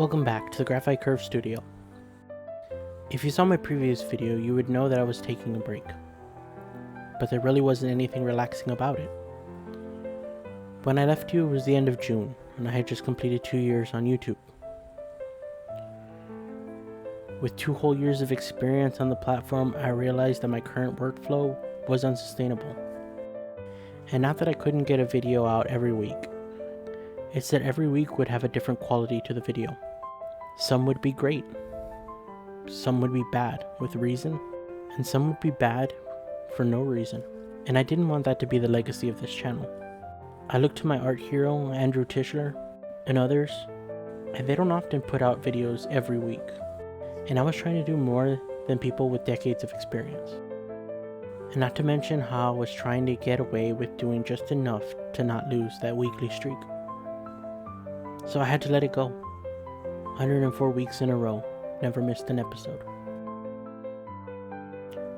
Welcome back to the Graphite Curve Studio. If you saw my previous video, you would know that I was taking a break. But there really wasn't anything relaxing about it. When I left you, it was the end of June, and I had just completed 2 years on YouTube. With 2 whole years of experience on the platform, I realized that my current workflow was unsustainable. And not that I couldn't get a video out every week, it's that every week would have a different quality to the video. Some would be great, some would be bad with reason, and some would be bad for no reason. And I didn't want that to be the legacy of this channel. I look to my art hero, Andrew Tischler, and others, and they don't often put out videos every week. And I was trying to do more than people with decades of experience. And not to mention how I was trying to get away with doing just enough to not lose that weekly streak. So I had to let it go. 104 weeks in a row, never missed an episode.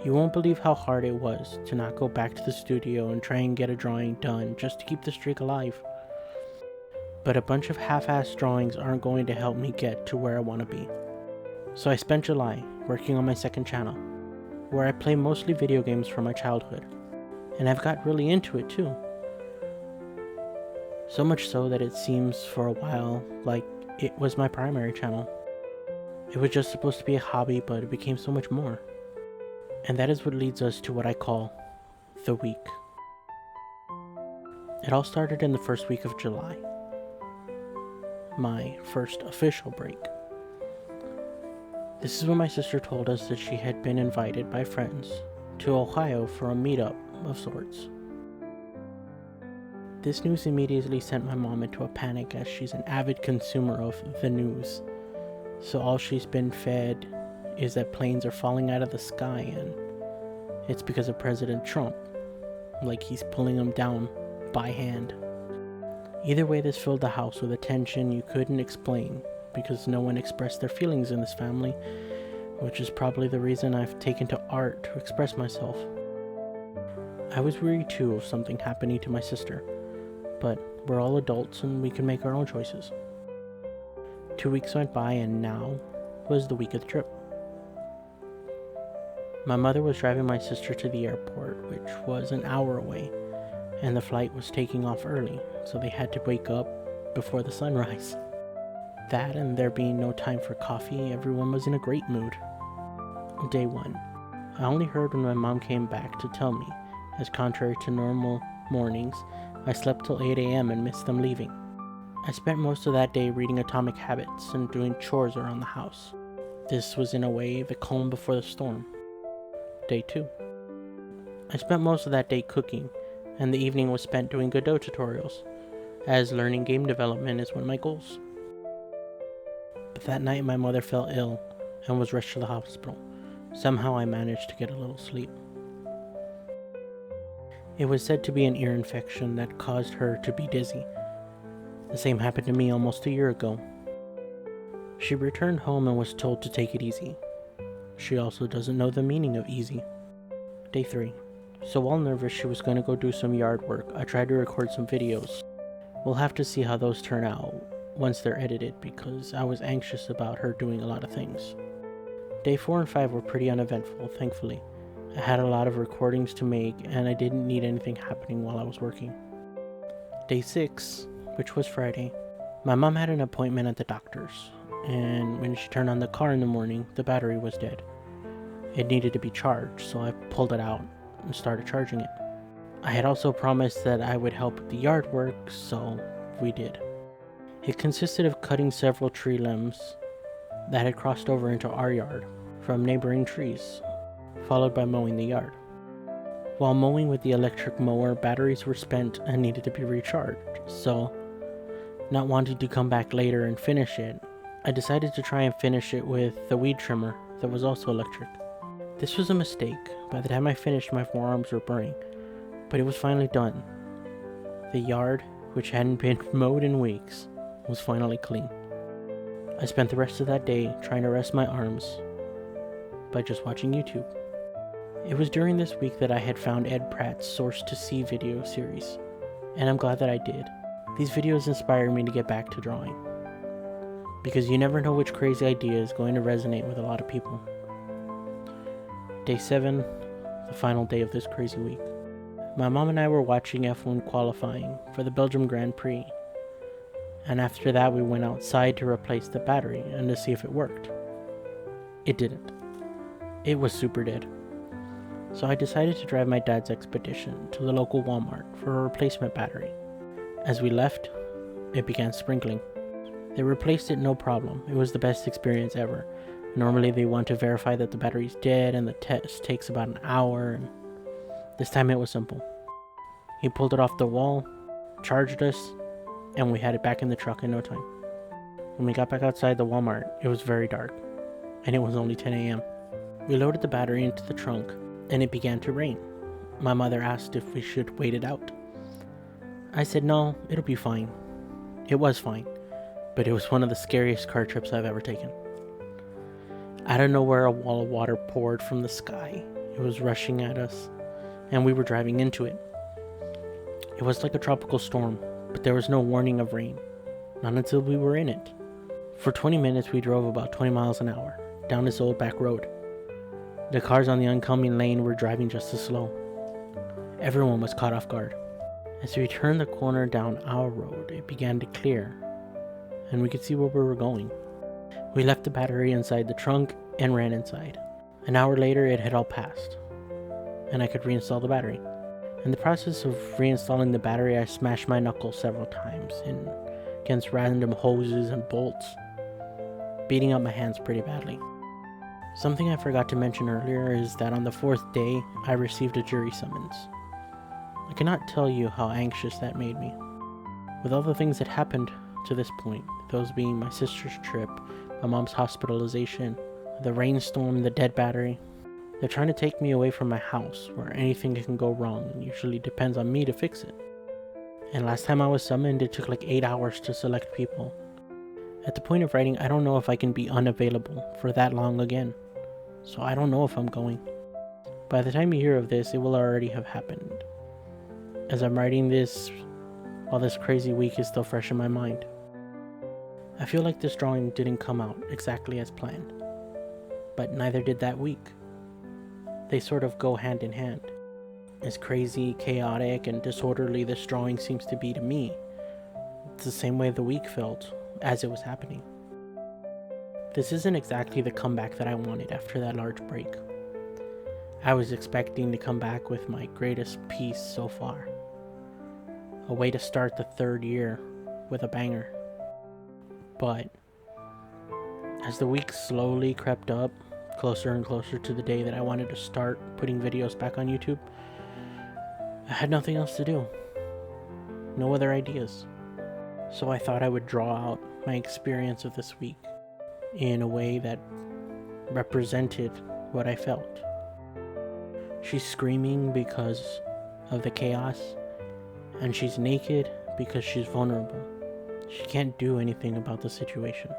You won't believe how hard it was to not go back to the studio and try and get a drawing done just to keep the streak alive. But a bunch of half-assed drawings aren't going to help me get to where I want to be. So I spent July working on my second channel, where I play mostly video games from my childhood. And I've got really into it too. So much so that it seems for a while like it was my primary channel. It was just supposed to be a hobby, but it became so much more. And that is what leads us to what I call the week. It all started in the first week of July, my first official break. This is when my sister told us that she had been invited by friends to Ohio for a meetup of sorts. This news immediately sent my mom into a panic, as she's an avid consumer of the news. So all she's been fed is that planes are falling out of the sky, and it's because of President Trump, like he's pulling them down by hand. Either way, this filled the house with a tension you couldn't explain, because no one expressed their feelings in this family, which is probably the reason I've taken to art to express myself. I was weary too of something happening to my sister, but we're all adults and we can make our own choices. 2 weeks went by, and now was the week of the trip. My mother was driving my sister to the airport, which was an hour away, and the flight was taking off early, so they had to wake up before the sunrise. That, and there being no time for coffee, everyone was in a great mood. Day 1. I only heard when my mom came back to tell me, as contrary to normal mornings, I slept till 8 a.m. and missed them leaving. I spent most of that day reading Atomic Habits and doing chores around the house. This was in a way the calm before the storm. Day 2. I spent most of that day cooking, and the evening was spent doing Godot tutorials, as learning game development is one of my goals. But that night my mother fell ill and was rushed to the hospital. Somehow I managed to get a little sleep. It was said to be an ear infection that caused her to be dizzy. The same happened to me almost a year ago. She returned home and was told to take it easy. She also doesn't know the meaning of easy. Day 3. So while nervous she was going to go do some yard work, I tried to record some videos. We'll have to see how those turn out once they're edited, because I was anxious about her doing a lot of things. Day 4 and 5 were pretty uneventful, thankfully. I had a lot of recordings to make, and I didn't need anything happening while I was working. Day 6, which was Friday, my mom had an appointment at the doctor's, and when she turned on the car in the morning, the battery was dead. It needed to be charged, so I pulled it out and started charging it. I had also promised that I would help with the yard work, so we did. It consisted of cutting several tree limbs that had crossed over into our yard from neighboring trees, followed by mowing the yard. While mowing with the electric mower, batteries were spent and needed to be recharged, so not wanting to come back later and finish it, I decided to try and finish it with the weed trimmer that was also electric. This was a mistake. By the time I finished, my forearms were burning, but it was finally done. The yard, which hadn't been mowed in weeks, was finally clean. I spent the rest of that day trying to rest my arms by just watching YouTube. It was during this week that I had found Ed Pratt's Source to See video series, and I'm glad that I did. These videos inspired me to get back to drawing. because you never know which crazy idea is going to resonate with a lot of people. Day 7, the final day of this crazy week. My mom and I were watching F1 qualifying for the Belgium Grand Prix, and after that we went outside to replace the battery and to see if it worked. It didn't. It was super dead. So I decided to drive my dad's expedition to the local Walmart for a replacement battery. As we left, it began sprinkling. They replaced it no problem. It was the best experience ever. Normally they want to verify that the battery's dead and the test takes about an hour, and this time it was simple. He pulled it off the wall, charged us, and we had it back in the truck in no time. When we got back outside the Walmart, it was very dark, and it was only 10 a.m. We loaded the battery into the trunk, and it began to rain. My mother asked if we should wait it out. I said no, it'll be fine. It was fine, but it was one of the scariest car trips I've ever taken. Out of nowhere, a wall of water poured from the sky. It was rushing at us, and we were driving into it. It was like a tropical storm, but there was no warning of rain, not until we were in it. For 20 minutes, we drove about 20 miles an hour down this old back road. The cars on the oncoming lane were driving just as slow. Everyone was caught off guard. As we turned the corner down our road, it began to clear, and we could see where we were going. We left the battery inside the trunk and ran inside. An hour later, it had all passed, and I could reinstall the battery. In the process of reinstalling the battery, I smashed my knuckles several times against random hoses and bolts, beating up my hands pretty badly. Something I forgot to mention earlier is that on the 4th day, I received a jury summons. I cannot tell you how anxious that made me. With all the things that happened to this point, those being my sister's trip, my mom's hospitalization, the rainstorm, the dead battery, they're trying to take me away from my house, where anything can go wrong and usually depends on me to fix it. And last time I was summoned, it took like 8 hours to select people. At the point of writing, I don't know if I can be unavailable for that long again, so I don't know if I'm going. By the time you hear of this, it will already have happened. As I'm writing this, while this crazy week is still fresh in my mind, I feel like this drawing didn't come out exactly as planned, but neither did that week. They sort of go hand in hand. As crazy, chaotic, and disorderly this drawing seems to be to me, it's the same way the week felt as it was happening. This isn't exactly the comeback that I wanted after that large break. I was expecting to come back with my greatest piece so far. A way to start the 3rd year with a banger. But as the week slowly crept up, closer and closer to the day that I wanted to start putting videos back on YouTube, I had nothing else to do. No other ideas. So I thought I would draw out my experience of this week in a way that represented what I felt. She's screaming because of the chaos, and she's naked because she's vulnerable. She can't do anything about the situation,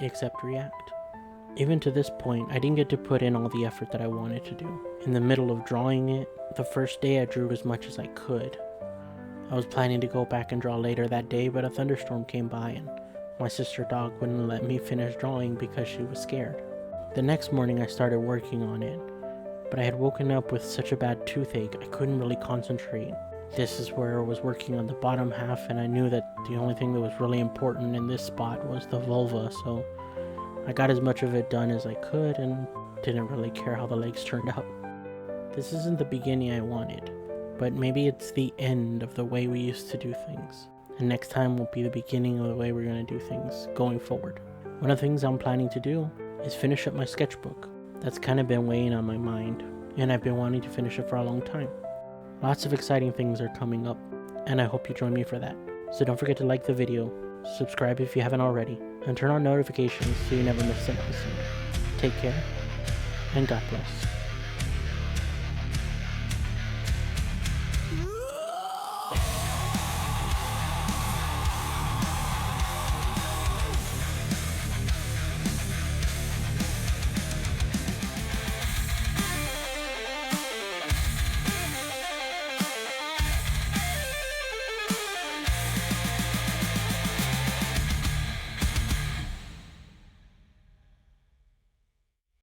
except react. Even to this point, I didn't get to put in all the effort that I wanted to do. In the middle of drawing it, the first day I drew as much as I could. I was planning to go back and draw later that day, but a thunderstorm came by and my sister dog wouldn't let me finish drawing because she was scared. The next morning I started working on it, but I had woken up with such a bad toothache I couldn't really concentrate. This is where I was working on the bottom half, and I knew that the only thing that was really important in this spot was the vulva, so I got as much of it done as I could and didn't really care how the legs turned out. This isn't the beginning I wanted, but maybe it's the end of the way we used to do things. And next time will be the beginning of the way we're going to do things going forward. One of the things I'm planning to do is finish up my sketchbook. That's kind of been weighing on my mind, and I've been wanting to finish it for a long time. Lots of exciting things are coming up, and I hope you join me for that. So don't forget to like the video, subscribe if you haven't already, and turn on notifications so you never miss an episode. Take care, and God bless.